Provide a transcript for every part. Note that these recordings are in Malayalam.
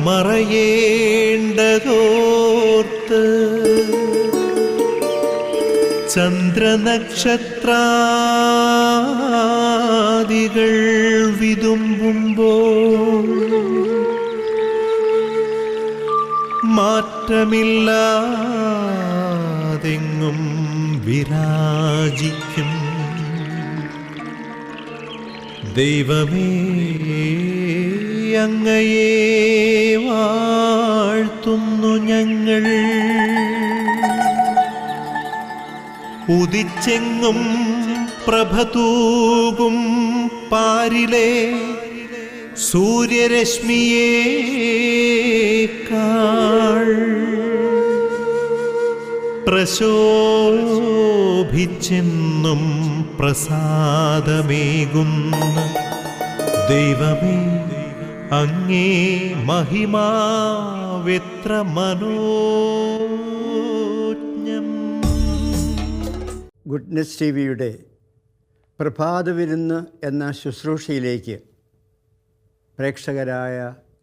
മറയേണ്ടതോർത്ത് ചന്ദ്രനക്ഷത്രാദികൾ വിതുമ്പുമ്പോൾ മാറ്റമില്ലാതെങ്ങും വിരാജിക്കും ദൈവമേ, അങ്ങയെ വാഴ്ത്തുന്നു ഞങ്ങൾ. ഉദിച്ചെങ്ങും പ്രഭതൂകും പാരിലെ സൂര്യരശ്മിയേക്കാൾ പ്രശോഭിച്ചെന്നും പ്രസാദമേകുന്ന ദൈവമേ, അങ്ങേ മഹിമാവെത്ര മനോജ്ഞം. ഗുഡ്നെസ് ടി വിയുടെ പ്രഭാതവിരുന്ന് എന്ന ശുശ്രൂഷയിലേക്ക് പ്രേക്ഷകരായ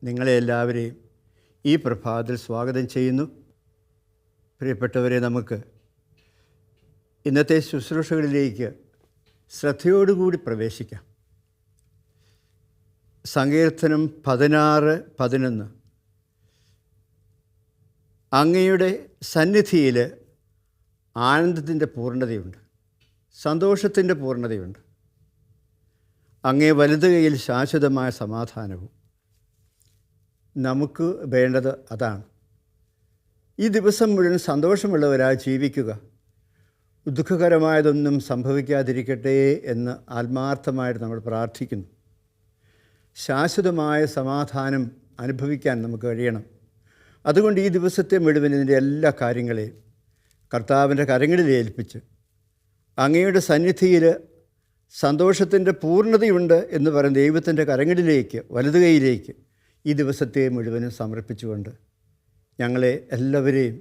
നിങ്ങളെല്ലാവരെയും ഈ പ്രഭാതത്തിൽ സ്വാഗതം ചെയ്യുന്നു. പ്രിയപ്പെട്ടവരെ, നമുക്ക് ഇന്നത്തെ ശുശ്രൂഷകളിലേക്ക് ശ്രദ്ധയോടുകൂടി പ്രവേശിക്കാം. സങ്കീർത്തനം 16:11 അങ്ങയുടെ സന്നിധിയിൽ ആനന്ദത്തിൻ്റെ പൂർണ്ണതയുണ്ട്, സന്തോഷത്തിൻ്റെ പൂർണ്ണതയുണ്ട്. അങ്ങേ വലതു കൈയിൽ ശാശ്വതമായ സമാധാനവും. നമുക്ക് വേണ്ടത് അതാണ്. ഈ ദിവസം മുഴുവൻ സന്തോഷമുള്ളവരായി ജീവിക്കുക, ദുഃഖകരമായതൊന്നും സംഭവിക്കാതിരിക്കട്ടെ എന്ന് ആത്മാർത്ഥമായിട്ട് നമ്മൾ പ്രാർത്ഥിക്കുന്നു. ശാശ്വതമായ സമാധാനം അനുഭവിക്കാൻ നമുക്ക് കഴിയണം. അതുകൊണ്ട് ഈ ദിവസത്തെ മുഴുവൻ ഇതിൻ്റെ എല്ലാ കാര്യങ്ങളെയും കർത്താവിൻ്റെ കരങ്ങളിൽ ഏൽപ്പിച്ച് അങ്ങയുടെ സന്നിധിയിൽ സന്തോഷത്തിൻ്റെ പൂർണ്ണതയുണ്ട് എന്ന് പറയുന്ന ദൈവത്തിൻ്റെ കരങ്ങളിലേക്ക്, വലതു കൈയിലേക്ക് ഈ ദിവസത്തെ മുഴുവനും സമർപ്പിച്ചുകൊണ്ട് ഞങ്ങളെ എല്ലാവരെയും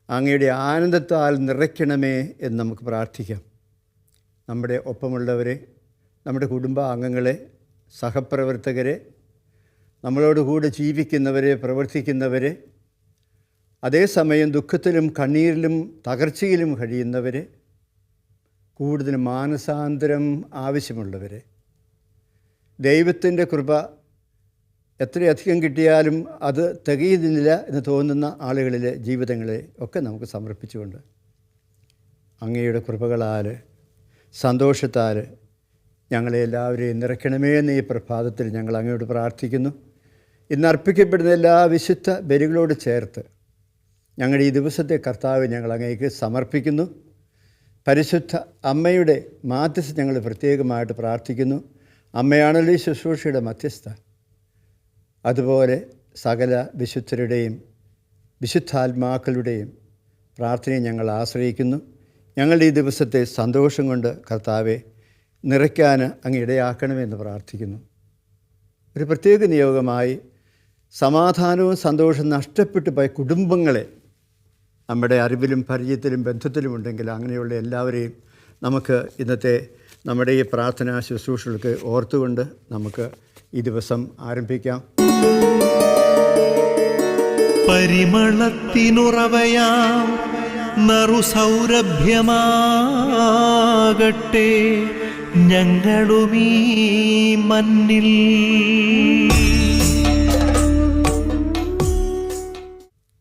അങ്ങയുടെ ആനന്ദത്താൽ നിറയ്ക്കണമേ എന്ന് നമുക്ക് പ്രാർത്ഥിക്കാം. നമ്മുടെ ഒപ്പമുള്ളവരെ, നമ്മുടെ കുടുംബാംഗങ്ങളെ, സഹപ്രവർത്തകരെ, നമ്മളോടുകൂടെ ജീവിക്കുന്നവരെ, പ്രവർത്തിക്കുന്നവരെ, അതേസമയം ദുഃഖത്തിലും കണ്ണീരിലും തകർച്ചയിലും കഴിയുന്നവരെ, കൂടുതൽ മാനസാന്തരം ആവശ്യമുള്ളവരെ, ദൈവത്തിൻ്റെ കൃപ എത്രയധികം കിട്ടിയാലും അത് തികയുന്നില്ല എന്ന് തോന്നുന്ന ആളുകളിലെ ജീവിതങ്ങളെ ഒക്കെ നമുക്ക് സമർപ്പിച്ചുകൊണ്ട് അങ്ങയുടെ കൃപകളാൽ, സന്തോഷത്താൽ ഞങ്ങളെ എല്ലാവരെയും നിറയ്ക്കണമേ എന്ന് ഈ പ്രഭാതത്തിൽ ഞങ്ങൾ അങ്ങയോട് പ്രാർത്ഥിക്കുന്നു. ഇന്ന് അർപ്പിക്കപ്പെടുന്ന എല്ലാ വിശുദ്ധ ബലികളോട് ചേർത്ത് ഞങ്ങളുടെ ഈ ദിവസത്തെ കർത്താവ് ഞങ്ങൾ അങ്ങേക്ക് സമർപ്പിക്കുന്നു. പരിശുദ്ധ അമ്മയുടെ മാധ്യസ്ഥ ഞങ്ങൾ പ്രത്യേകമായിട്ട് പ്രാർത്ഥിക്കുന്നു. അമ്മയാണല്ലോ ഈ ശുശ്രൂഷയുടെ മധ്യസ്ഥ. അതുപോലെ സകല വിശുദ്ധരുടെയും വിശുദ്ധാത്മാക്കളുടെയും പ്രാർത്ഥനയെ ഞങ്ങൾ ആശ്രയിക്കുന്നു. ഞങ്ങളുടെ ഈ ദിവസത്തെ സന്തോഷം കൊണ്ട് കർത്താവെ നിറയ്ക്കാൻ അങ്ങ് ഇടയാക്കണമെന്ന് പ്രാർത്ഥിക്കുന്നു. ഒരു പ്രത്യേക നിയോഗമായി സമാധാനവും സന്തോഷവും നഷ്ടപ്പെട്ടു പോയ കുടുംബങ്ങളെ നമ്മുടെ അറിവിലും പരിചയത്തിലും ബന്ധത്തിലും ഉണ്ടെങ്കിൽ അങ്ങനെയുള്ള എല്ലാവരെയും നമുക്ക് ഇന്നത്തെ നമ്മുടെ ഈ പ്രാർത്ഥനാ ശുശ്രൂഷകൾക്ക് ഓർത്തുകൊണ്ട് നമുക്ക് ഈ ദിവസം ആരംഭിക്കാം. പരിമളത്തിനുറവയാം നറുസൗരഭ്യമാകട്ടെ ഞങ്ങളുമീ മണ്ണിൽ.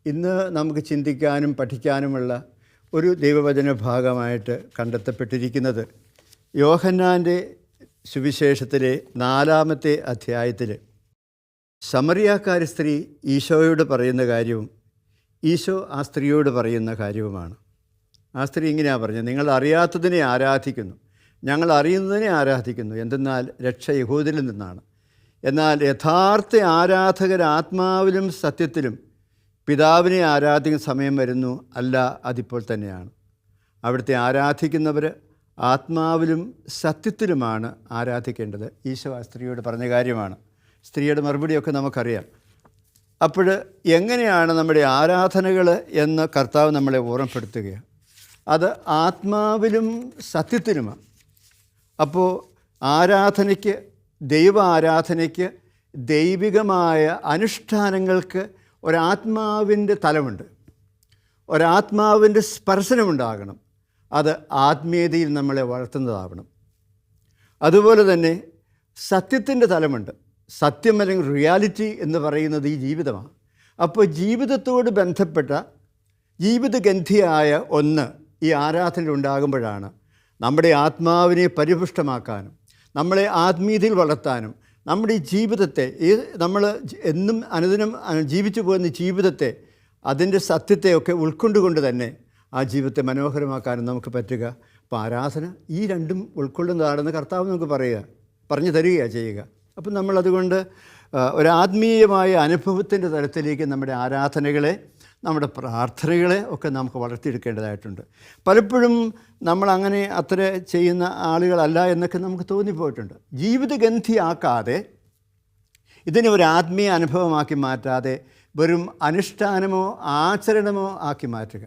ഇന്ന് നമുക്ക് ചിന്തിക്കാനും പഠിക്കാനുമുള്ള ഒരു ദൈവവചന ഭാഗമായിട്ട് കണ്ടെത്തപ്പെട്ടിരിക്കുന്നത് യോഹന്നാൻ്റെ സുവിശേഷത്തിലെ 4-ാമത്തെ അധ്യായത്തിൽ സമറിയാക്കാരി സ്ത്രീ ഈശോയോട് പറയുന്ന കാര്യവും ഈശോ ആ സ്ത്രീയോട് പറയുന്ന കാര്യവുമാണ്. ആ സ്ത്രീ ഇങ്ങനെയാണ് പറഞ്ഞത്: നിങ്ങൾ അറിയാത്തതിനെ ആരാധിക്കുന്നു, ഞങ്ങൾ അറിയുന്നതിനെ ആരാധിക്കുന്നു. എന്തെന്നാൽ രക്ഷ യഹൂദരിൽ നിന്നാണ്. എന്നാൽ യഥാർത്ഥ ആരാധകർ ആത്മാവിലും സത്യത്തിലും പിതാവിനെ ആരാധിക്കുന്ന സമയം വരുന്നു, അല്ല അതിപ്പോൾ തന്നെയാണ്. അവിടുത്തെ ആരാധിക്കുന്നവർ ആത്മാവിലും സത്യത്തിലുമാണ് ആരാധിക്കേണ്ടത്. ഈശോ ആ സ്ത്രീയോട് പറഞ്ഞ കാര്യമാണ്. സ്ത്രീയുടെ മറുപടിയൊക്കെ നമുക്കറിയാം. അപ്പോൾ എങ്ങനെയാണ് നമ്മുടെ ആരാധനകൾ എന്ന് കർത്താവ് നമ്മളെ ഓർമ്മപ്പെടുത്തുകയാണ്. അത് ആത്മാവിലും സത്യത്തിലുമാണ്. അപ്പോൾ ആരാധനയ്ക്ക്, ദൈവ ആരാധനയ്ക്ക് ദൈവികമായ അനുഷ്ഠാനങ്ങൾക്ക് ഒരാത്മാവിൻ്റെ തലമുണ്ട്, ഒരാത്മാവിൻ്റെ സ്പർശനമുണ്ടാകണം. അത് ആത്മീയതയിൽ നമ്മളെ വളർത്തുന്നതാവണം. അതുപോലെ തന്നെ സത്യത്തിൻ്റെ തലമുണ്ട്. സത്യം അല്ലെങ്കിൽ റിയാലിറ്റി എന്ന് പറയുന്നത് ഈ ജീവിതമാണ്. അപ്പോൾ ജീവിതത്തോട് ബന്ധപ്പെട്ട ജീവിതഗന്ധിയായ ഒന്ന് ഈ ആരാധന ഉണ്ടാകുമ്പോഴാണ് നമ്മുടെ ആത്മാവിനെ പരിപുഷ്ടമാക്കാനും നമ്മളെ ആത്മീയതയിൽ വളർത്താനും നമ്മുടെ ഈ ജീവിതത്തെ നമ്മൾ എന്നും അനുദിനം ജീവിച്ചു പോകുന്ന ജീവിതത്തെ അതിൻ്റെ സത്യത്തെയൊക്കെ ഉൾക്കൊണ്ടുകൊണ്ട് തന്നെ ആ ജീവിതത്തെ മനോഹരമാക്കാനും നമുക്ക് പറ്റുക. അപ്പോൾ ആരാധന ഈ രണ്ടും ഉൾക്കൊള്ളുന്നതാണെന്ന് കർത്താവ് നമുക്ക് പറഞ്ഞു തരികയാണ് ചെയ്യുക. അപ്പം നമ്മളതുകൊണ്ട് ഒരാത്മീയമായ അനുഭവത്തിൻ്റെ തലത്തിലേക്ക് നമ്മുടെ ആരാധനകളെ, നമ്മുടെ പ്രാർത്ഥനകളെ ഒക്കെ നമുക്ക് വളർത്തിയെടുക്കേണ്ടതായിട്ടുണ്ട്. പലപ്പോഴും നമ്മളങ്ങനെ അത്ര ചെയ്യുന്ന ആളുകളല്ല എന്നൊക്കെ നമുക്ക് തോന്നിപ്പോയിട്ടുണ്ട്. ജീവിതഗന്ധിയാക്കാതെ ഇതിനെ ഒരു ആത്മീയ അനുഭവമാക്കി മാറ്റാതെ വെറും അനുഷ്ഠാനമോ ആചരണമോ ആക്കി മാറ്റുക.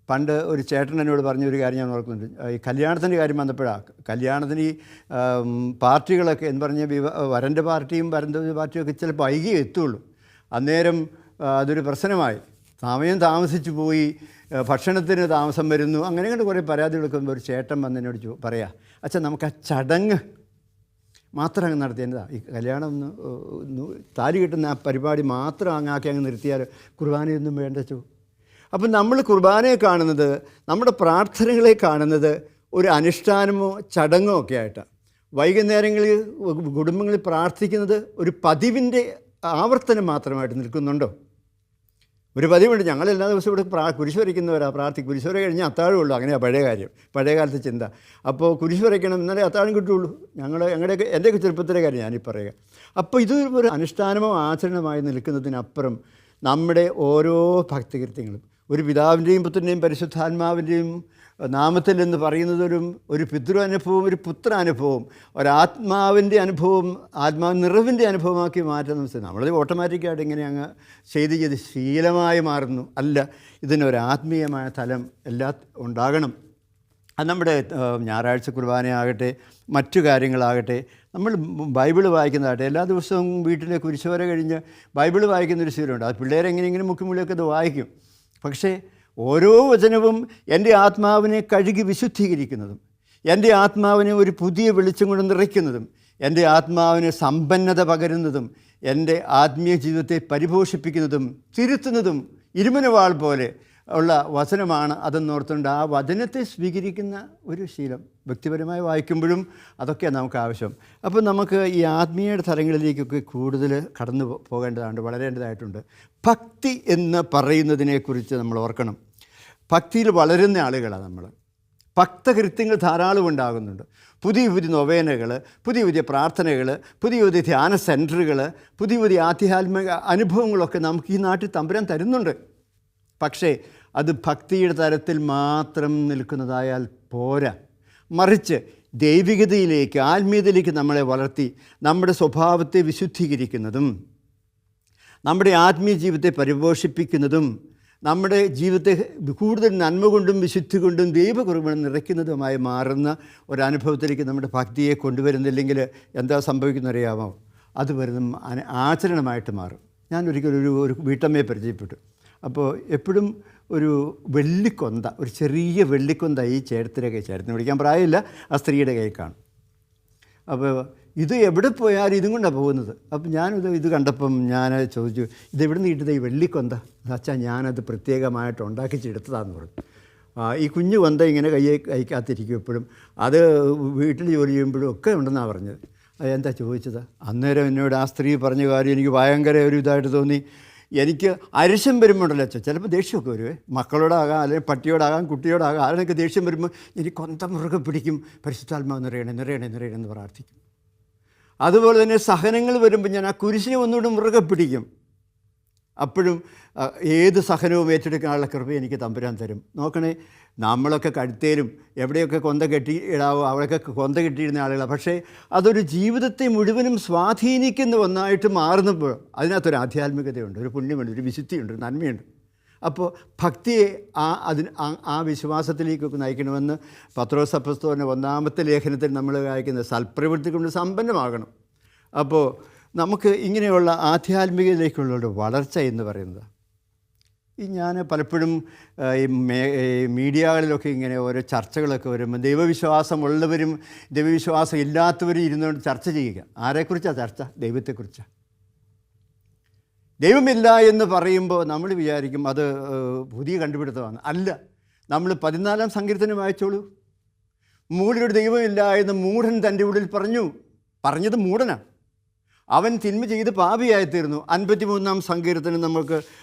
പണ്ട് ഒരു ചേട്ടൻ എന്നോട് പറഞ്ഞൊരു കാര്യം ഞാൻ ഓർക്കുന്നുണ്ട്. ഈ കല്യാണത്തിൻ്റെ കാര്യം വന്നപ്പോഴാണ്, കല്യാണത്തിന് ഈ പാർട്ടികളൊക്കെ എന്ന് പറഞ്ഞാൽ വരൻ്റെ പാർട്ടിയും വരൻ്റെ പാർട്ടിയും ഒക്കെ ചിലപ്പോൾ വൈകിയേ എത്തുള്ളൂ. അന്നേരം അതൊരു പ്രശ്നമായി. സമയം താമസിച്ചു പോയി, ഭക്ഷണത്തിന് താമസം വരുന്നു, അങ്ങനെ കണ്ട് കുറേ പരാതികളൊക്കെ ഒരു ചേട്ടൻ വന്ന് എന്നോട് പറയാം, അച്ഛാ നമുക്ക് ആ ചടങ്ങ് മാത്രം അങ്ങ് നടത്തിയതാ, ഈ കല്യാണം താലി കിട്ടുന്ന ആ പരിപാടി മാത്രം അങ്ങാക്കി അങ്ങ് നിർത്തിയാൽ കുർബാനയൊന്നും വേണ്ടച്ചു. അപ്പം നമ്മൾ കുർബാനയെ കാണുന്നത്, നമ്മുടെ പ്രാർത്ഥനകളെ കാണുന്നത് ഒരു അനുഷ്ഠാനമോ ചടങ്ങോ ഒക്കെ ആയിട്ടാണ്. വൈകുന്നേരങ്ങളിൽ കുടുംബങ്ങളിൽ പ്രാർത്ഥിക്കുന്നത് ഒരു പതിവിൻ്റെ ആവർത്തനം മാത്രമായിട്ട് നിൽക്കുന്നുണ്ടോ? ഒരു പതിവുണ്ട്, ഞങ്ങൾ എല്ലാ ദിവസവും ഇവിടെ കുരിശ് വരയ്ക്കുന്നവരാണ്. കുരിശ് വര കഴിഞ്ഞാൽ അത്താഴമുള്ളൂ, അങ്ങനെയാണ് പഴയ കാലത്തെ ചിന്ത. അപ്പോൾ കുരിശ് വരയ്ക്കണം, എന്നാലേ അത്താഴം കിട്ടുള്ളൂ. എൻ്റെയൊക്കെ ചെറുപ്പത്തിലെ കാര്യം ഞാനീ പറയുക. അപ്പോൾ ഇത് ഒരു അനുഷ്ഠാനമോ ആചരണമായി നിൽക്കുന്നതിനപ്പുറം നമ്മുടെ ഓരോ ഭക്തികൃത്യങ്ങളും ഒരു പിതാവിൻ്റെയും പുത്രൻ്റെയും പരിശുദ്ധാത്മാവിൻ്റെയും നാമത്തിൽ എന്ന് പറയുന്നത് ഒരു പിതൃ അനുഭവം, ഒരു പുത്ര അനുഭവം, ഒരാത്മാവിൻ്റെ അനുഭവം, ആത്മാവ് നിറവിൻ്റെ അനുഭവമാക്കി മാറ്റുന്ന നമ്മളത് ഓട്ടോമാറ്റിക്കായിട്ട് ഇങ്ങനെ അങ്ങ് ചെയ്ത് ശീലമായി മാറുന്നു. അല്ല, ഇതിനൊരാത്മീയമായ തലം ഉണ്ടാകണം. അത് നമ്മുടെ ഞായറാഴ്ച കുർബാനയാകട്ടെ, മറ്റു കാര്യങ്ങളാകട്ടെ, നമ്മൾ ബൈബിൾ വായിക്കുന്നതാകട്ടെ, എല്ലാ ദിവസവും വീട്ടിലെ കുരിശുവര കഴിഞ്ഞ് ബൈബിൾ വായിക്കുന്നൊരു ശീലമുണ്ട്. അത് പിള്ളേരെങ്ങനെയെങ്കിലും മുക്കിമുള്ളിയൊക്കെ അത് വായിക്കും. പക്ഷേ ഓരോ വചനവും എൻ്റെ ആത്മാവിനെ കഴുകി വിശുദ്ധീകരിക്കുന്നതും, എൻ്റെ ആത്മാവിനെ ഒരു പുതിയ വെളിച്ചം കൊണ്ട് നിറയ്ക്കുന്നതും, എൻ്റെ ആത്മാവിന് സമ്പന്നത പകരുന്നതും, എൻ്റെ ആത്മീയ ജീവിതത്തെ പരിപോഷിപ്പിക്കുന്നതും തിരുത്തുന്നതും ഇരുമനവാൾ പോലെ ഉള്ള വചനമാണ്. അതെന്നോർത്തുകൊണ്ട് ആ വചനത്തെ സ്വീകരിക്കുന്ന ഒരു ശീലം വ്യക്തിപരമായി വായിക്കുമ്പോഴും അതൊക്കെയാണ് നമുക്ക് ആവശ്യം. അപ്പോൾ നമുക്ക് ഈ ആത്മീയ തലങ്ങളിലേക്കൊക്കെ കൂടുതൽ കടന്നു പോകേണ്ടതാണ്ട്, വളരേണ്ടതായിട്ടുണ്ട്. ഭക്തി എന്ന് പറയുന്നതിനെക്കുറിച്ച് നമ്മൾ ഓർക്കണം. ഭക്തിയിൽ വളരുന്ന ആളുകളാണ് നമ്മൾ. ഭക്തകൃത്യങ്ങൾ ധാരാളം ഉണ്ടാകുന്നുണ്ട്. പുതിയ പുതിയ നൊവേനകൾ, പുതിയ പ്രാർത്ഥനകൾ, പുതിയ ധ്യാന സെൻറ്ററുകൾ, പുതിയ ആധ്യാത്മിക അനുഭവങ്ങളൊക്കെ നമുക്ക് ഈ നാട്ടിൽ തമ്പുരാൻ തരുന്നുണ്ട്. പക്ഷേ അത് ഭക്തിയുടെ തലത്തിൽ മാത്രം നിൽക്കുന്നതായാൽ പോരാ. മറിച്ച് ദൈവികതയിലേക്ക്, ആത്മീയതയിലേക്ക് നമ്മളെ വളർത്തി നമ്മുടെ സ്വഭാവത്തെ വിശുദ്ധീകരിക്കുന്നതും, നമ്മുടെ ആത്മീയ ജീവിതത്തെ പരിപോഷിപ്പിക്കുന്നതും, നമ്മുടെ ജീവിതത്തെ കൂടുതൽ നന്മ കൊണ്ടും വിശുദ്ധി കൊണ്ടും ദൈവകൃപ നിറയ്ക്കുന്നതുമായി മാറുന്ന ഒരനുഭവത്തിലേക്ക് നമ്മുടെ ഭക്തിയെ കൊണ്ടുവരുന്നില്ലെങ്കിൽ എന്താ സംഭവിക്കുന്നറിയാമോ? അത് വരുന്ന ആചരണമായിട്ട് മാറും. ഞാൻ ഒരു വീട്ടമ്മയെ പരിചയപ്പെട്ടു. അപ്പോൾ എപ്പോഴും ഒരു വെള്ളിക്കൊന്ത, ഒരു ചെറിയ വെള്ളിക്കൊന്ത ഈ ചേട്ടത്തിൻ്റെ ചേട്ടത്തിന് പിടിക്കാൻ പ്രായമില്ല, ആ സ്ത്രീയുടെ കൈ കാണും. അപ്പോൾ ഇത് എവിടെ പോയാലും ഇതും കൊണ്ടാണ് പോകുന്നത്. അപ്പം ഇത് കണ്ടപ്പം ഞാൻ ചോദിച്ചു, ഇതെവിടെ നിന്ന് കിട്ടുന്നത് ഈ വെള്ളിക്കൊന്ത? അച്ഛാ, ഞാനത് പ്രത്യേകമായിട്ട് ഉണ്ടാക്കിച്ചെടുത്തതാണെന്ന് പറഞ്ഞു. ഈ കുഞ്ഞു കൊന്ത ഇങ്ങനെ കൈക്കാത്തിരിക്കും എപ്പോഴും. അത് വീട്ടിൽ ജോലി ചെയ്യുമ്പോഴും ഒക്കെ ഉണ്ടെന്നാണ് പറഞ്ഞത്. എന്താ ചോദിച്ചത്? അന്നേരം എന്നോട് ആ സ്ത്രീ പറഞ്ഞ കാര്യം എനിക്ക് ഭയങ്കര ഒരു ഇതായിട്ട് തോന്നി. എനിക്ക് അരിശം വരുമ്പോഴല്ലോ അച്ഛൻ, ചിലപ്പോൾ ദേഷ്യമൊക്കെ വരുവേ, മക്കളോടാകാം, അല്ലെങ്കിൽ പട്ടിയോടാകാം, കുട്ടിയോടാകാം, ആരെയൊക്കെ ദേഷ്യം വരുമ്പോൾ എനിക്ക് കൊന്ത മുറുകെ പിടിക്കും, പരിശുദ്ധാത്മാവ് നിറയണേ എന്ന് പ്രാർത്ഥിക്കും. അതുപോലെ തന്നെ സഹനങ്ങൾ വരുമ്പോൾ ഞാൻ ആ കുരിശിനെ ഒന്നുകൂടെ മുറുകെ പിടിക്കും. അപ്പോഴും ഏത് സഹനവും ഏറ്റെടുക്കാനുള്ള കൃപ എനിക്ക് തമ്പുരാൻ തരും. നോക്കണേ, നമ്മളൊക്കെ കഴുത്തേലും എവിടെയൊക്കെ കൊന്ത കെട്ടിയിടാവോ അവിടെയൊക്കെ കൊന്ത കെട്ടിയിരുന്ന ആളുകളാണ്. പക്ഷേ അതൊരു ജീവിതത്തെ മുഴുവനും സ്വാധീനിക്കുന്ന ഒന്നായിട്ട് മാറുന്നപ്പോൾ അതിനകത്തൊരു ആധ്യാത്മികതയുണ്ട്, ഒരു പുണ്യമുണ്ട്, ഒരു വിശുദ്ധിയുണ്ട്, ഒരു നന്മയുണ്ട്. അപ്പോൾ ഭക്തിയെ ആ വിശ്വാസത്തിലേക്കൊക്കെ നയിക്കണമെന്ന് പത്രോസ് അപ്പോസ്തലൻ്റെ 1-ാമത്തെ ലേഖനത്തിൽ നമ്മൾ വായിക്കുന്നത്, സൽപ്രവൃത്തി കൊണ്ട് സമ്പന്നമാകണം. അപ്പോൾ നമുക്ക് ഇങ്ങനെയുള്ള ആധ്യാത്മികതയിലേക്കുള്ള ഒരു വളർച്ച എന്ന് പറയുന്നത്, ഞാൻ പലപ്പോഴും ഈ മീഡിയകളിലൊക്കെ ഇങ്ങനെ ഓരോ ചർച്ചകളൊക്കെ വരുമ്പോൾ ദൈവവിശ്വാസമുള്ളവരും ദൈവവിശ്വാസം ഇല്ലാത്തവരും ഇരുന്നുകൊണ്ട് ചർച്ച ചെയ്യുക. ആരെക്കുറിച്ചാണ് ചർച്ച? ദൈവത്തെക്കുറിച്ചാണ്. ദൈവമില്ല എന്ന് പറയുമ്പോൾ നമ്മൾ വിചാരിക്കും അത് പുതിയ കണ്ടുപിടുത്തമാണ്. അല്ല, നമ്മൾ 14-ാം സങ്കീർത്തനം വായിച്ചോളൂ. മൂഢനൊരു ദൈവമില്ല എന്ന് മൂഢൻ തൻ്റെ ഉള്ളിൽ പറഞ്ഞത് മൂഢനാണ്. അവൻ തിന്മ ചെയ്ത് പാപിയായിത്തീർന്നു. 53-ാം സങ്കീർത്തനം നമുക്ക്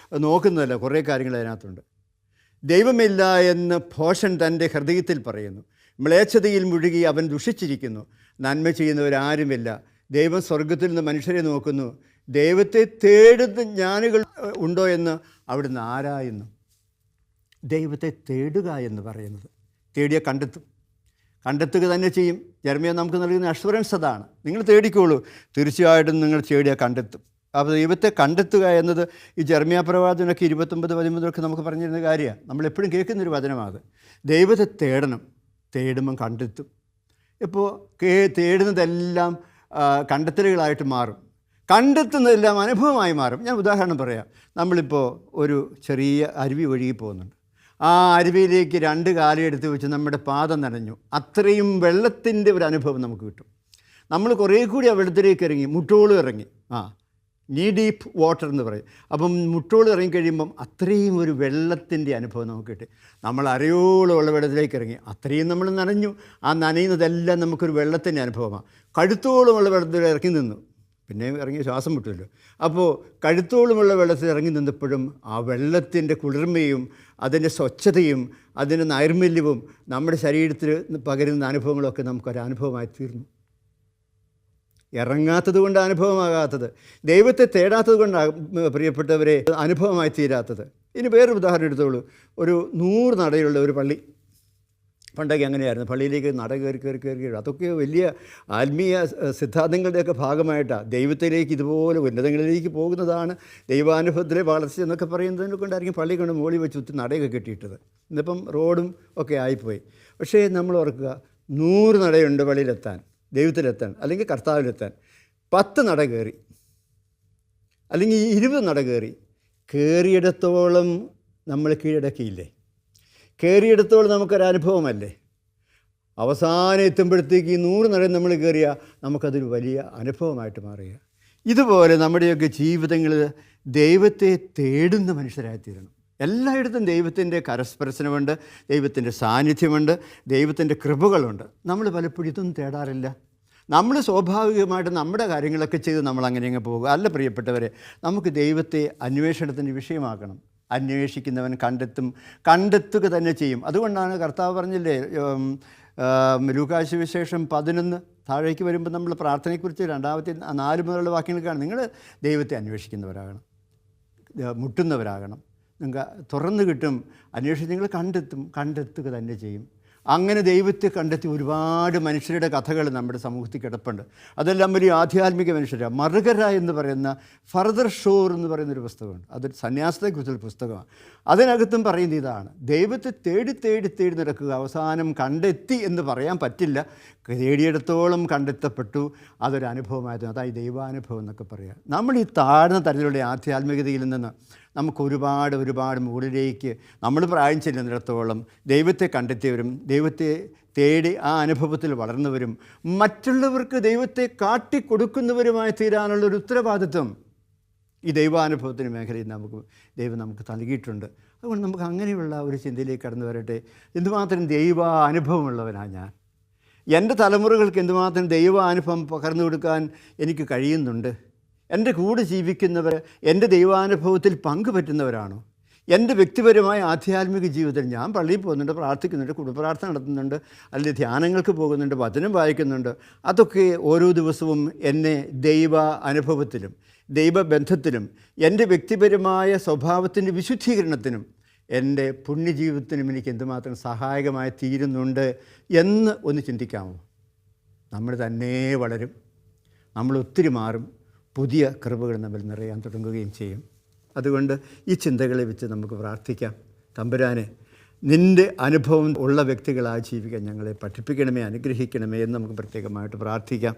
നോക്കുന്നതല്ല, കുറേ കാര്യങ്ങൾ അതിനകത്തുണ്ട്. ദൈവമില്ല എന്ന് ഭോഷൻ തൻ്റെ ഹൃദയത്തിൽ പറയുന്നു. മ്ലേച്ഛതയിൽ മുഴുകി അവൻ ദുഷിച്ചിരിക്കുന്നു. നന്മ ചെയ്യുന്നവരാരുമില്ല. ദൈവം സ്വർഗത്തിൽ നിന്ന് മനുഷ്യരെ നോക്കുന്നു. ദൈവത്തെ തേടുന്ന ജ്ഞാനികൾ ഉണ്ടോ എന്ന് അവിടുന്ന് ആരായുന്നു. ദൈവത്തെ തേടുക എന്ന് പറയുന്നത്, തേടിയ കണ്ടെത്തുക തന്നെ ചെയ്യും. യെരമ്യാ നമുക്ക് നൽകുന്ന അഷ്വറൻസ് അതാണ്. നിങ്ങൾ തേടിക്കോളൂ, തീർച്ചയായിട്ടും നിങ്ങൾ തേടിയാൽ കണ്ടെത്തും. അപ്പോൾ ദൈവത്തെ കണ്ടെത്തുക എന്നത് ഈ യെരമ്യാ പ്രവാചകനൊക്കെ 29-13 നമുക്ക് പറഞ്ഞിരുന്ന കാര്യമാണ്. നമ്മളെപ്പോഴും കേൾക്കുന്നൊരു വചനമാണ്. ദൈവത്തെ തേടുമ്പം കണ്ടെത്തും. ഇപ്പോൾ തേടുന്നതെല്ലാം കണ്ടെത്തലുകളായിട്ട് മാറും, കണ്ടെത്തുന്നതെല്ലാം അനുഭവമായി മാറും. ഞാൻ ഉദാഹരണം പറയാം. നമ്മളിപ്പോൾ ഒരു ചെറിയ അരുവി ഒഴുകി പോകുന്നുണ്ട്. ആ അരുവിയിലേക്ക് 2 കാലെടുത്ത് വെച്ച് നമ്മുടെ പാദം നനഞ്ഞു. അത്രയും വെള്ളത്തിൻ്റെ ഒരു അനുഭവം നമുക്ക് കിട്ടും. നമ്മൾ കുറേ കൂടി ആ വെള്ളത്തിലേക്ക് ഇറങ്ങി, മുട്ടോളം ഇറങ്ങി, നീ ഡീപ്പ് വാട്ടർ എന്ന് പറയും. അപ്പം മുട്ടോളം ഇറങ്ങിക്കഴിയുമ്പം അത്രയും ഒരു വെള്ളത്തിൻ്റെ അനുഭവം നമുക്ക് കിട്ടി. നമ്മൾ അരയോളമുള്ള വെള്ളത്തിലേക്ക് ഇറങ്ങി, അത്രയും നമ്മൾ നനഞ്ഞു. ആ നനയുന്നതെല്ലാം നമുക്കൊരു വെള്ളത്തിൻ്റെ അനുഭവമാണ്. കഴുത്തോളമുള്ള വെള്ളത്തിൽ ഇറങ്ങി നിന്നു, പിന്നെ ഇറങ്ങി ശ്വാസം വിട്ടുമല്ലോ. അപ്പോൾ കഴുത്തോളമുള്ള വെള്ളത്തിൽ ഇറങ്ങി നിന്നപ്പോഴും ആ വെള്ളത്തിൻ്റെ കുളിർമയും അതിൻ്റെ സ്വച്ഛതയും അതിൻ്റെ നൈർമല്യവും നമ്മുടെ ശരീരത്തിൽ പകരുന്ന അനുഭവങ്ങളൊക്കെ നമുക്കൊരനുഭവമായി തീർന്നു. ഇറങ്ങാത്തത് കൊണ്ട് അനുഭവമാകാത്തത്, ദൈവത്തെ തേടാത്തത് കൊണ്ടാണ് പ്രിയപ്പെട്ടവരെ അനുഭവമായി തീരാത്തത്. ഇനി വേറൊരു ഉദാഹരണം എടുത്തോളൂ. ഒരു 100 നടയുള്ള ഒരു പള്ളി. പണ്ടൊക്കെ അങ്ങനെയായിരുന്നു. പള്ളിയിലേക്ക് നട കയറി അതൊക്കെ വലിയ ആത്മീയ സിദ്ധാന്തങ്ങളുടെയൊക്കെ ഭാഗമായിട്ടാണ്. ദൈവത്തിലേക്ക് ഇതുപോലെ ഉന്നതങ്ങളിലേക്ക് പോകുന്നതാണ് ദൈവാനുഭവത്തിലെ വളർച്ച എന്നൊക്കെ പറയുന്നതിനെ കൊണ്ടായിരിക്കും പള്ളി കൊണ്ട് മുകളിൽ വെച്ച് ഒത്തിരി നടയൊക്കെ കെട്ടിയിട്ടത്. ഇന്നിപ്പം റോഡും ഒക്കെ ആയിപ്പോയി. പക്ഷേ നമ്മൾ ഓർക്കുക, 100 നടയുണ്ട് പള്ളിയിലെത്താൻ, ദൈവത്തിലെത്താൻ, അല്ലെങ്കിൽ കർത്താവിലെത്താൻ. 10 നട കയറി, അല്ലെങ്കിൽ 20 നട കയറിയിടത്തോളം നമ്മൾ കീഴടക്കിയില്ലേ? കയറിയിടത്തോളം നമുക്കൊരനുഭവമല്ലേ? അവസാനം എത്തുമ്പോഴത്തേക്ക് 100 നട നമ്മൾ കയറിയാൽ നമുക്കതൊരു വലിയ അനുഭവമായിട്ട് മാറുക. ഇതുപോലെ നമ്മുടെയൊക്കെ ജീവിതങ്ങളിൽ ദൈവത്തെ തേടുന്ന മനുഷ്യരായിത്തീരണം. എല്ലായിടത്തും ദൈവത്തിൻ്റെ കരസ്പർശനമുണ്ട്, ദൈവത്തിൻ്റെ സാന്നിധ്യമുണ്ട്, ദൈവത്തിൻ്റെ കൃപകളുണ്ട്. നമ്മൾ പലപ്പോഴും ഇതൊന്നും തേടാറില്ല. നമ്മൾ സ്വാഭാവികമായിട്ട് നമ്മുടെ കാര്യങ്ങളൊക്കെ ചെയ്ത് നമ്മൾ അങ്ങ് പോകുക. അല്ല പ്രിയപ്പെട്ടവരെ, നമുക്ക് ദൈവത്തെ അന്വേഷണത്തിൻ്റെ വിഷയമാക്കണം. അന്വേഷിക്കുന്നവൻ കണ്ടെത്തുക തന്നെ ചെയ്യും. അതുകൊണ്ടാണ് കർത്താവ് പറഞ്ഞില്ലേ, ലൂക്കാ സുവിശേഷം 11 താഴേക്ക് വരുമ്പോൾ നമ്മൾ പ്രാർത്ഥനയെക്കുറിച്ച് 4 മുതലുള്ള വാക്യങ്ങൾ കാണും. നിങ്ങൾ ദൈവത്തെ അന്വേഷിക്കുന്നവരാകണം, മുട്ടുന്നവരാകണം, നിങ്ങൾക്ക് തുറന്നു കിട്ടും. അന്വേഷിച്ച് നിങ്ങൾ കണ്ടെത്തുക തന്നെ ചെയ്യും. അങ്ങനെ ദൈവത്തെ കണ്ടെത്തി ഒരുപാട് മനുഷ്യരുടെ കഥകൾ നമ്മുടെ സമൂഹത്തിൽ കിടപ്പുണ്ട്. അതെല്ലാം വലിയ ആധ്യാത്മിക മനുഷ്യരാണ്. മറുകര എന്ന് പറയുന്ന ഫർദർ ഷോർ എന്ന് പറയുന്നൊരു പുസ്തകമുണ്ട്. അതൊരു സന്യാസത്തെക്കുറിച്ചൊരു പുസ്തകമാണ്. അതിനകത്തും പറയുന്നത് ഇതാണ്: ദൈവത്തെ തേടി നടക്കുക. അവസാനം കണ്ടെത്തി എന്ന് പറയാൻ പറ്റില്ല, തേടിയിടത്തോളം കണ്ടെത്തപ്പെട്ടു. അതൊരു അനുഭവമായിരുന്നു. അതായത് ദൈവാനുഭവം എന്നൊക്കെ പറയുക. നമ്മൾ ഈ താഴ്ന്ന തരത്തിലുള്ള ആധ്യാത്മികതയിൽ നിന്ന് നമുക്ക് ഒരുപാട് മുകളിലേക്ക് നമ്മൾ പ്രായം ചെല്ലുന്നിടത്തോളം ദൈവത്തെ കണ്ടെത്തിയവരും ദൈവത്തെ തേടി ആ അനുഭവത്തിൽ വളർന്നവരും മറ്റുള്ളവർക്ക് ദൈവത്തെ കാട്ടിക്കൊടുക്കുന്നവരുമായി തീരാനുള്ളൊരു ഉത്തരവാദിത്വം ഈ ദൈവാനുഭവത്തിന് മേഖലയിൽ ദൈവം നമുക്ക് നൽകിയിട്ടുണ്ട്. അതുകൊണ്ട് നമുക്ക് അങ്ങനെയുള്ള ഒരു ചിന്തയിലേക്ക് കടന്നു വരട്ടെ. എന്തുമാത്രം ദൈവാനുഭവമുള്ളവനാണ് ഞാൻ, എൻ്റെ തലമുറകൾക്ക് എന്തുമാത്രം ദൈവാനുഭവം പകർന്നു കൊടുക്കാൻ എനിക്ക് കഴിയുന്നുണ്ട്. എൻ്റെ കൂടെ ജീവിക്കുന്നവർ എൻ്റെ ദൈവാനുഭവത്തിൽ പങ്കുപറ്റുന്നവരാണോ? എൻ്റെ വ്യക്തിപരമായ ആധ്യാത്മിക ജീവിതത്തിൽ ഞാൻ പള്ളിയിൽ പോകുന്നുണ്ട്, പ്രാർത്ഥിക്കുന്നുണ്ട്, കുടുംബപ്രാർത്ഥന നടത്തുന്നുണ്ട്, അല്ലെങ്കിൽ ധ്യാനങ്ങൾക്ക് പോകുന്നുണ്ട്, വചനം വായിക്കുന്നുണ്ട്. അതൊക്കെ ഓരോ ദിവസവും എന്നെ ദൈവ അനുഭവത്തിലും ദൈവബന്ധത്തിലും എൻ്റെ വ്യക്തിപരമായ സ്വഭാവത്തിൻ്റെ വിശുദ്ധീകരണത്തിനും എൻ്റെ പുണ്യജീവിതത്തിനും എനിക്ക് എന്തുമാത്രം സഹായകമായി തീരുന്നുണ്ട് എന്ന് ഒന്ന് ചിന്തിക്കാമോ? നമ്മൾ തന്നെ വളരും, നമ്മൾ ഒത്തിരി മാറും, പുതിയ കൃപകൾ നമ്മൾ നിറയാൻ തുടങ്ങുകയും ചെയ്യും. അതുകൊണ്ട് ഈ ചിന്തകളെ വെച്ച് നമുക്ക് പ്രാർത്ഥിക്കാം. തമ്പുരാനെ, നിൻ്റെ അനുഭവം ഉള്ള വ്യക്തികളായി ജീവിക്കാൻ ഞങ്ങളെ പഠിപ്പിക്കണമേ, അനുഗ്രഹിക്കണമേ എന്ന് നമുക്ക് പ്രത്യേകമായിട്ട് പ്രാർത്ഥിക്കാം.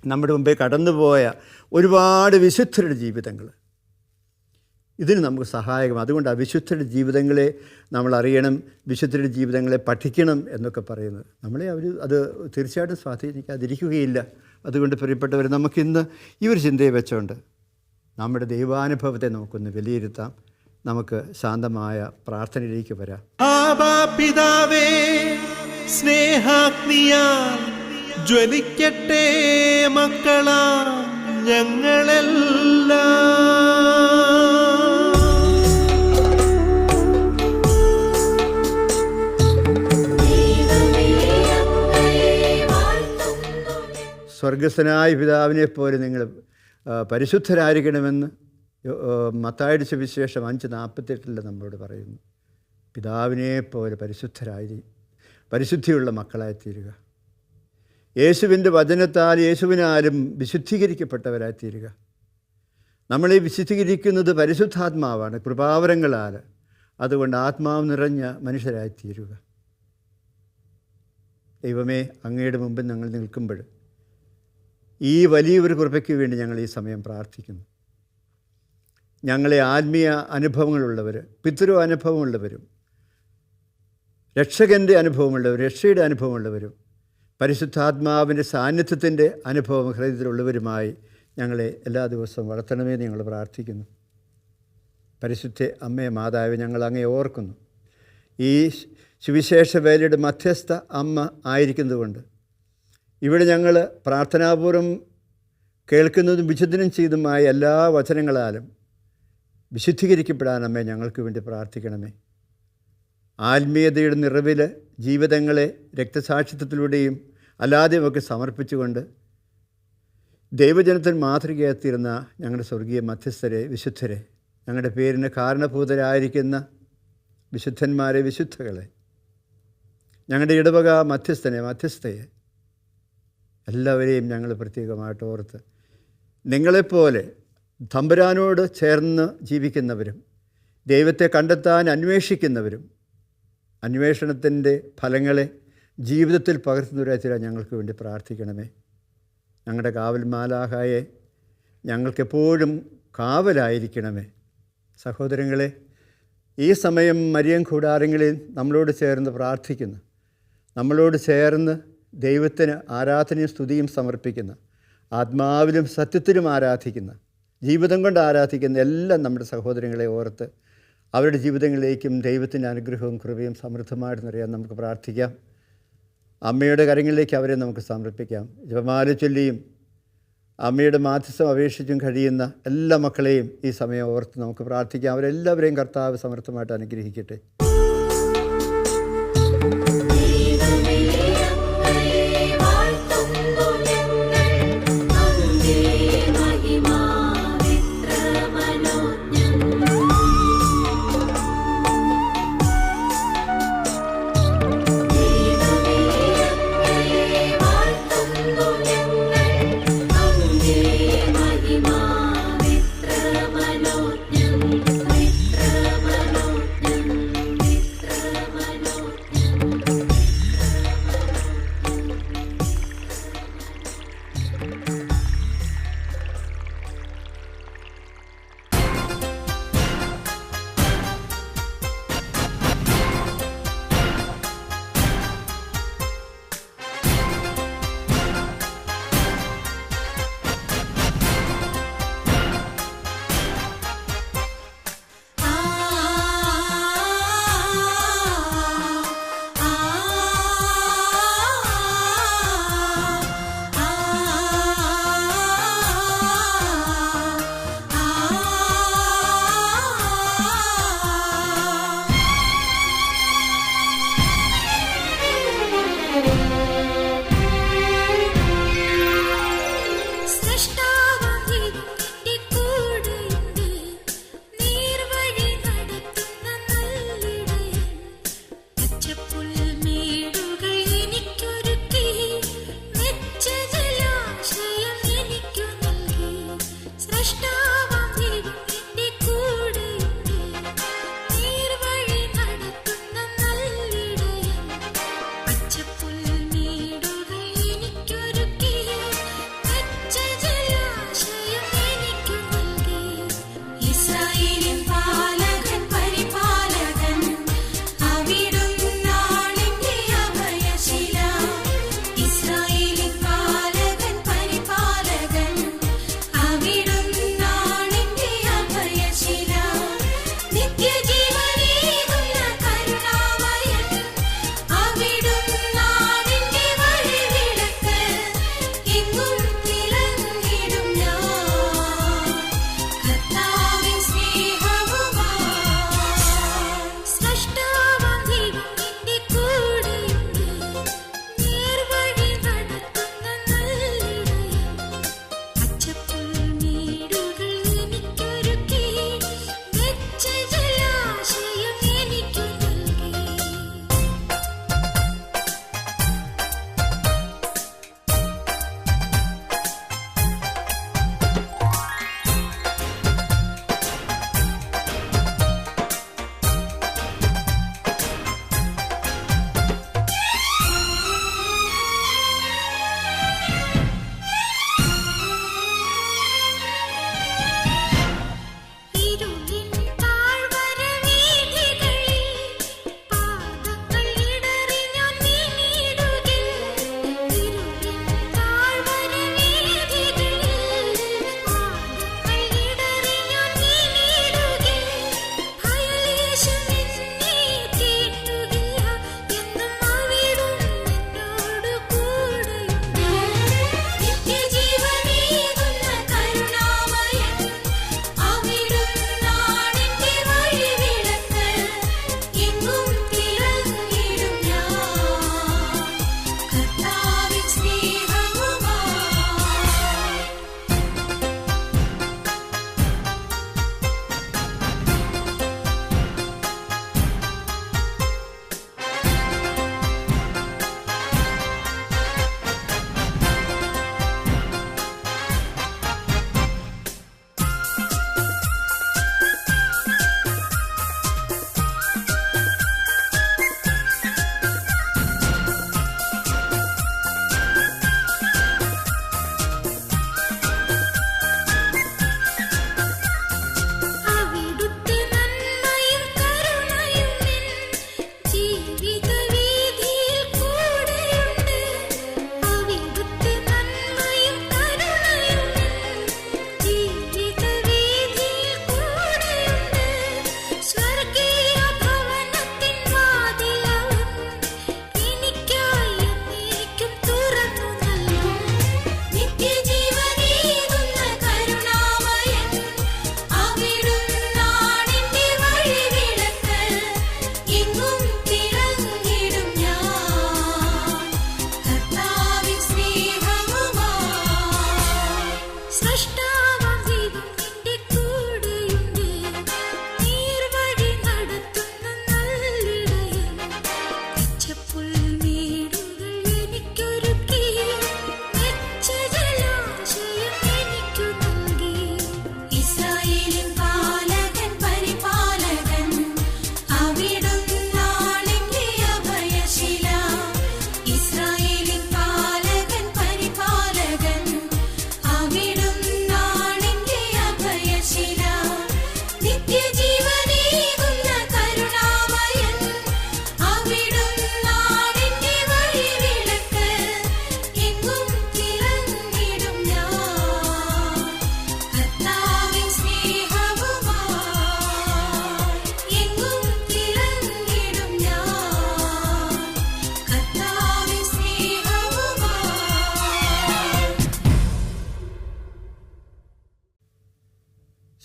നമ്മുടെ മുമ്പേ കടന്നുപോയ ഒരുപാട് വിശുദ്ധരുടെ ജീവിതങ്ങൾ ഇതിന് നമുക്ക് സഹായകം. അതുകൊണ്ട് ആ വിശുദ്ധരുടെ ജീവിതങ്ങളെ നമ്മൾ അറിയണം, വിശുദ്ധരുടെ ജീവിതങ്ങളെ പഠിക്കണം എന്നൊക്കെ പറയുന്നത് നമ്മളെ അത് തീർച്ചയായിട്ടും സ്വാധീനിക്കാതിരിക്കുകയില്ല. അതുകൊണ്ട് പ്രിയപ്പെട്ടവർ, നമുക്കിന്ന് ഈ ഒരു ചിന്തയെ വെച്ചുകൊണ്ട് നമ്മുടെ ദൈവാനുഭവത്തെ നമുക്കൊന്ന് വിലയിരുത്താം. നമുക്ക് ശാന്തമായ പ്രാർത്ഥനയിലേക്ക് വരാം. ആബാ പിതാവേ, സ്നേഹാഗ്നിയാൽ ജ്വലിക്കട്ടെ മക്കളാ ഞങ്ങളെല്ലാം. സ്വർഗസ്ഥനായ പിതാവിനെ പോലെ നിങ്ങൾ പരിശുദ്ധരായിരിക്കണമെന്ന് മത്തായിയുടെ സുവിശേഷം 5:48 നമ്മളോട് പറയുന്നു. പിതാവിനെ പോലെ പരിശുദ്ധിയുള്ള മക്കളായി തീരുക. യേശുവിൻ്റെ വചനത്താൽ യേശുവിനാലും വിശുദ്ധീകരിക്കപ്പെട്ടവരായി തീരുക. നമ്മളെ വിശുദ്ധീകരിക്കുന്നത് പരിശുദ്ധാത്മാവാണ്, കൃപാവരങ്ങളാൽ. അതുകൊണ്ട് ആത്മാവ് നിറഞ്ഞ മനുഷ്യരായി തീരുക. ദൈവമേ, അങ്ങയുടെ മുമ്പിൽ ഞങ്ങൾ നിൽക്കുമ്പോൾ ഈ വലിയൊരു കൃപയ്ക്ക് വേണ്ടി ഞങ്ങൾ ഈ സമയം പ്രാർത്ഥിക്കുന്നു. ഞങ്ങളെ ആത്മീയ അനുഭവങ്ങളുള്ളവർ, പിതൃ അനുഭവമുള്ളവരും, രക്ഷകൻ്റെ അനുഭവമുള്ളവരും, രക്ഷയുടെ അനുഭവമുള്ളവരും, പരിശുദ്ധാത്മാവിൻ്റെ സാന്നിധ്യത്തിൻ്റെ അനുഭവം ഹൃദയത്തിലുള്ളവരുമായി ഞങ്ങളെ എല്ലാ ദിവസവും വളർത്തണമെന്ന് ഞങ്ങൾ പ്രാർത്ഥിക്കുന്നു. പരിശുദ്ധ അമ്മയെ മാതാവെ, ഞങ്ങൾ അങ്ങയെ ഓർക്കുന്നു. ഈ സുവിശേഷ വേലയുടെ മധ്യസ്ഥ അമ്മ ആയിരിക്കുന്നതുകൊണ്ട് ഇവിടെ ഞങ്ങൾ പ്രാർത്ഥനാപൂർവം കേൾക്കുന്നതും വിശുദ്ധനം ചെയ്തുമായ എല്ലാ വചനങ്ങളാലും വിശുദ്ധീകരിക്കപ്പെടാൻ അമ്മേ ഞങ്ങൾക്ക് വേണ്ടി പ്രാർത്ഥിക്കണമേ. ആത്മീയതയുടെ നിറവിൽ ജീവിതങ്ങളെ രക്തസാക്ഷിത്വത്തിലൂടെയും അല്ലാതെയുമൊക്കെ സമർപ്പിച്ചുകൊണ്ട് ദൈവജനത്തിന് മാതൃകയായിത്തീർന്ന ഞങ്ങളുടെ സ്വർഗീയ മധ്യസ്ഥരെ, വിശുദ്ധരെ, ഞങ്ങളുടെ പേരിന് കാരണഭൂതരായിരിക്കുന്ന വിശുദ്ധന്മാരെ, വിശുദ്ധകളെ, ഞങ്ങളുടെ ഇടവക മധ്യസ്ഥയെ എല്ലാവരെയും ഞങ്ങൾ പ്രത്യേകമായിട്ട് ഓർത്ത് നിങ്ങളെപ്പോലെ തമ്പുരാനോട് ചേർന്ന് ജീവിക്കുന്നവരും ദൈവത്തെ കണ്ടെത്താൻ അന്വേഷിക്കുന്നവരും അന്വേഷണത്തിൻ്റെ ഫലങ്ങളെ ജീവിതത്തിൽ പകർത്തുന്നവരായി തീരാൻ ഞങ്ങൾക്ക് വേണ്ടി പ്രാർത്ഥിക്കണമേ. ഞങ്ങളുടെ കാവൽ മാലാഖയെ ഞങ്ങൾക്കെപ്പോഴും കാവലായിരിക്കണമേ. സഹോദരങ്ങളെ, ഈ സമയം മരിയം കൂടാരങ്ങളിൽ നമ്മളോട് ചേർന്ന് പ്രാർത്ഥിക്കുന്നു, നമ്മളോട് ചേർന്ന് ദൈവത്തിന് ആരാധനയും സ്തുതിയും സമർപ്പിക്കുന്ന, ആത്മാവിലും സത്യത്തിലും ആരാധിക്കുന്ന, ജീവിതം കൊണ്ട് ആരാധിക്കുന്ന എല്ലാ നമ്മുടെ സഹോദരങ്ങളെ ഓർത്ത് അവരുടെ ജീവിതങ്ങളിലേക്കും ദൈവത്തിൻ്റെ അനുഗ്രഹവും കൃപയും സമൃദ്ധമായിട്ട് നിറയാൻ നമുക്ക് പ്രാർത്ഥിക്കാം. അമ്മയുടെ കരങ്ങളിലേക്ക് അവരെ നമുക്ക് സമർപ്പിക്കാം. ജപമാല ചൊല്ലിയും അമ്മയുടെ മാധ്യസ്ഥം അപേക്ഷിച്ചും കഴിയുന്ന എല്ലാ മക്കളെയും ഈ സമയം ഓർത്ത് നമുക്ക് പ്രാർത്ഥിക്കാം. അവരെല്ലാവരെയും കർത്താവ് സമൃദ്ധമായിട്ട് അനുഗ്രഹിക്കട്ടെ.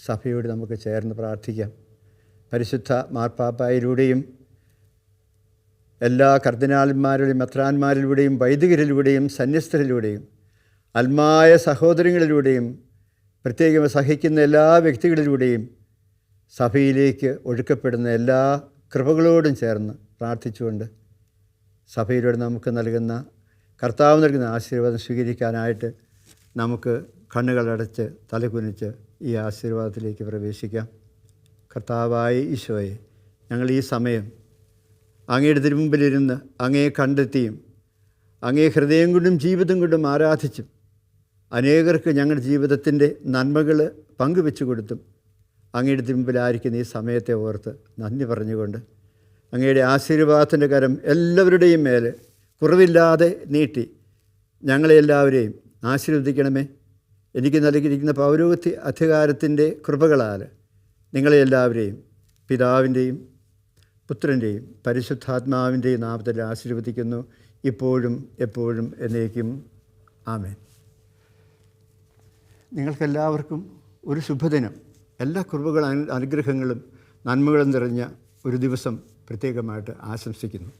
സഭയോട് നമുക്ക് ചേർന്ന് പ്രാർത്ഥിക്കാം. പരിശുദ്ധ മാർപ്പാപ്പായിലൂടെയും എല്ലാ കർദിനാളന്മാരുടെയും മെത്രാന്മാരിലൂടെയും വൈദികരിലൂടെയും സന്യസ്തരിലൂടെയും ആത്മായ സഹോദരങ്ങളിലൂടെയും പ്രത്യേകം സഹിക്കുന്ന എല്ലാ വ്യക്തികളിലൂടെയും സഭയിലേക്ക് ഒഴുക്കപ്പെടുന്ന എല്ലാ കൃപകളോടും ചേർന്ന് പ്രാർത്ഥിച്ചുകൊണ്ട് സഭയിലൂടെ നമുക്ക് നൽകുന്ന കർത്താവ് നൽകുന്ന ആശീർവാദം സ്വീകരിക്കാനായിട്ട് നമുക്ക് കണ്ണുകളടച്ച് തലകുനിച്ച് ഈ ആശീർവാദത്തിലേക്ക് പ്രവേശിക്കാം. കർത്താവായ ഈശോയെ, ഞങ്ങൾ ഈ സമയം അങ്ങയുടെ തിരുമുമ്പിലിരുന്ന് അങ്ങയെ കണ്ടെത്തിയും അങ്ങയെ ഹൃദയം കൊണ്ടും ജീവിതം കൊണ്ടും ആരാധിച്ചും അനേകർക്ക് ഞങ്ങളുടെ ജീവിതത്തിൻ്റെ നന്മകൾ പങ്കുവെച്ചു കൊടുത്തും അങ്ങയുടെ തിരുമുമ്പിലായിരിക്കുന്ന ഈ സമയത്തെ ഓർത്ത് നന്ദി പറഞ്ഞുകൊണ്ട് അങ്ങയുടെ ആശീർവാദത്തിൻ്റെ കരം എല്ലാവരുടെയും മേലെ കുറവില്ലാതെ നീട്ടി ഞങ്ങളെല്ലാവരെയും ആശീർവദിക്കണമേ. എനിക്ക് നൽകിയിരിക്കുന്ന പൗരോഹിത്യ അധികാരത്തിൻ്റെ കൃപകളാൽ നിങ്ങളെല്ലാവരെയും പിതാവിൻ്റെയും പുത്രൻ്റെയും പരിശുദ്ധാത്മാവിൻ്റെയും നാമത്തിൽ ആശീർവദിക്കുന്നു, ഇപ്പോഴും എപ്പോഴും എന്നേക്കും. ആമേൻ. നിങ്ങൾക്കെല്ലാവർക്കും ഒരു ശുഭദിനം, എല്ലാ കൃപകളും അനുഗ്രഹങ്ങളും നന്മകളും നിറഞ്ഞ ഒരു ദിവസം പ്രത്യേകമായിട്ട് ആശംസിക്കുന്നു.